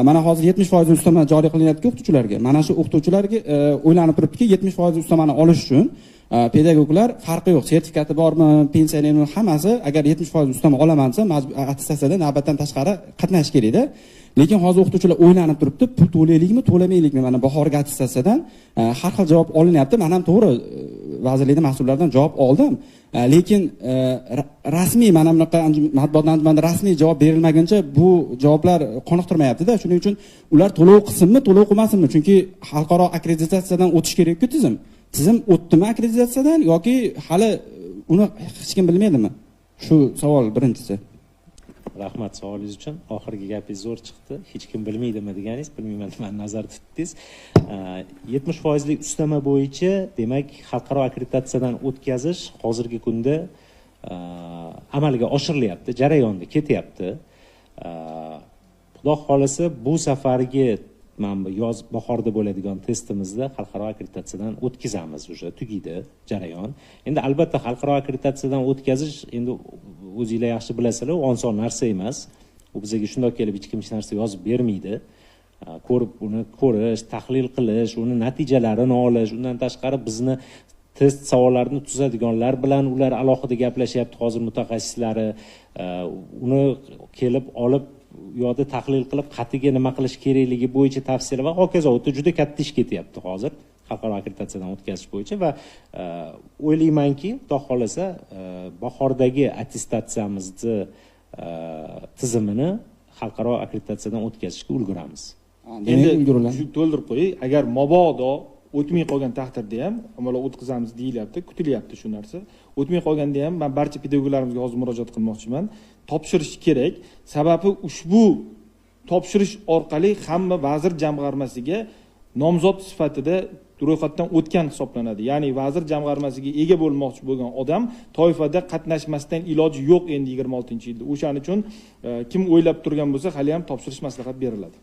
mana hozir 70% ustama joriy qilinyapti o'qituvchilarga. Mana shu o'qituvchilarga o'ylanib turibdiki, 70% ustamani olish uchun pedagoglar farqi yo'q, sertifikati bormi, pensiyanermi, hammasi agar 70% ustama olaman desa, attestatsiyada navbatdan tashqari qatnashish kerak-da. Lekin hozir o'qituvchilar o'ylanib turibdi, pul to'laylikmi, to'lamaylikmi? Mana bahorgi attestatsiyadan har xil javob olinyapti. Men ham to'g'ri vazirlikdan, mas'ullardan javob oldim. Lekin rasmiy mana bunaqa matbuot anjumanida rasmiy javob berilmaguncha bu javoblar qoniqtirmayapti-da. Shuning uchun ular to'lov qilsinmi, to'lov qilmasinmi? Chunki xalqaro akkreditatsiyadan o'tish kerak-ku tizim. Tizim o'tdimi akkreditatsiyadan yoki hali uni hech kim bilmaydimi? Shu savol birinchisi. Rahmat savolingiz uchun. Oxirgi gapingiz zo'r chiqdi. Hech kim bilmaydimi deganingiz, bilmayman, men nazarda tutdingiz. 70% lik ustama bo'yicha, demak, xalqaro akkreditatsiyadan o'tkazish hozirgi kunda amalga oshirilyapti, jarayonda ketyapti. Xudo xolasa bu safargi mana yoz bahorda bo'ladigan testimizda xalqaro akkreditatsiyadan o'tkazamiz, o'sha tugaydi jarayon. Endi albatta xalqaro akkreditatsiyadan o'tkazish endi o'zingizlar yaxshi bilasizlar, oson narsa emas. U bizga shundoq kelib hech kim hech narsa yozib bermaydi. Ko'rib, uni ko'rish, tahlil qilish, uni natijalarini olish, undan tashqari bizni test savollarini tuzadiganlar bilan ular alohida gaplashyapti, hozir mutaxassislari uni kelib olib yo'da tahlil qilib qatiga nima qilish kerakligi bo'yicha tavsiyalar va hokazo o'ta juda katta ish ketyapti hozir xalqaro akkreditatsiyadan o'tkazish bo'yicha va o'ylaymanki, xudo xolasa bahordagi attestatsiyamizni tizimini xalqaro akkreditatsiyadan o'tkazishga ulguramiz. Endi shu to'ldirib qo'ying, agar mabodo o'tmay qolgan taqdirda ham avvalo o'tkazamiz deyilyapti, kutilyapti shu narsa. O'tmay qolganda ham men barcha pedagoglarimizga hozir murojaat qilmoqchiman. Topshirish kerak. Sababi ushbu topshirish orqali hamma vazir jamg'armasiga nomzod sifatida ro'yxatdan o'tgan hisoblanadi. Ya'ni vazir jamg'armasiga ega bo'lmoqchi bo'lgan odam toifada qatnashmasdan iloji yo'q endi 26-yilda. O'shaning uchun kim o'ylab turgan bo'lsa, hali ham topshirish maslahat beriladi.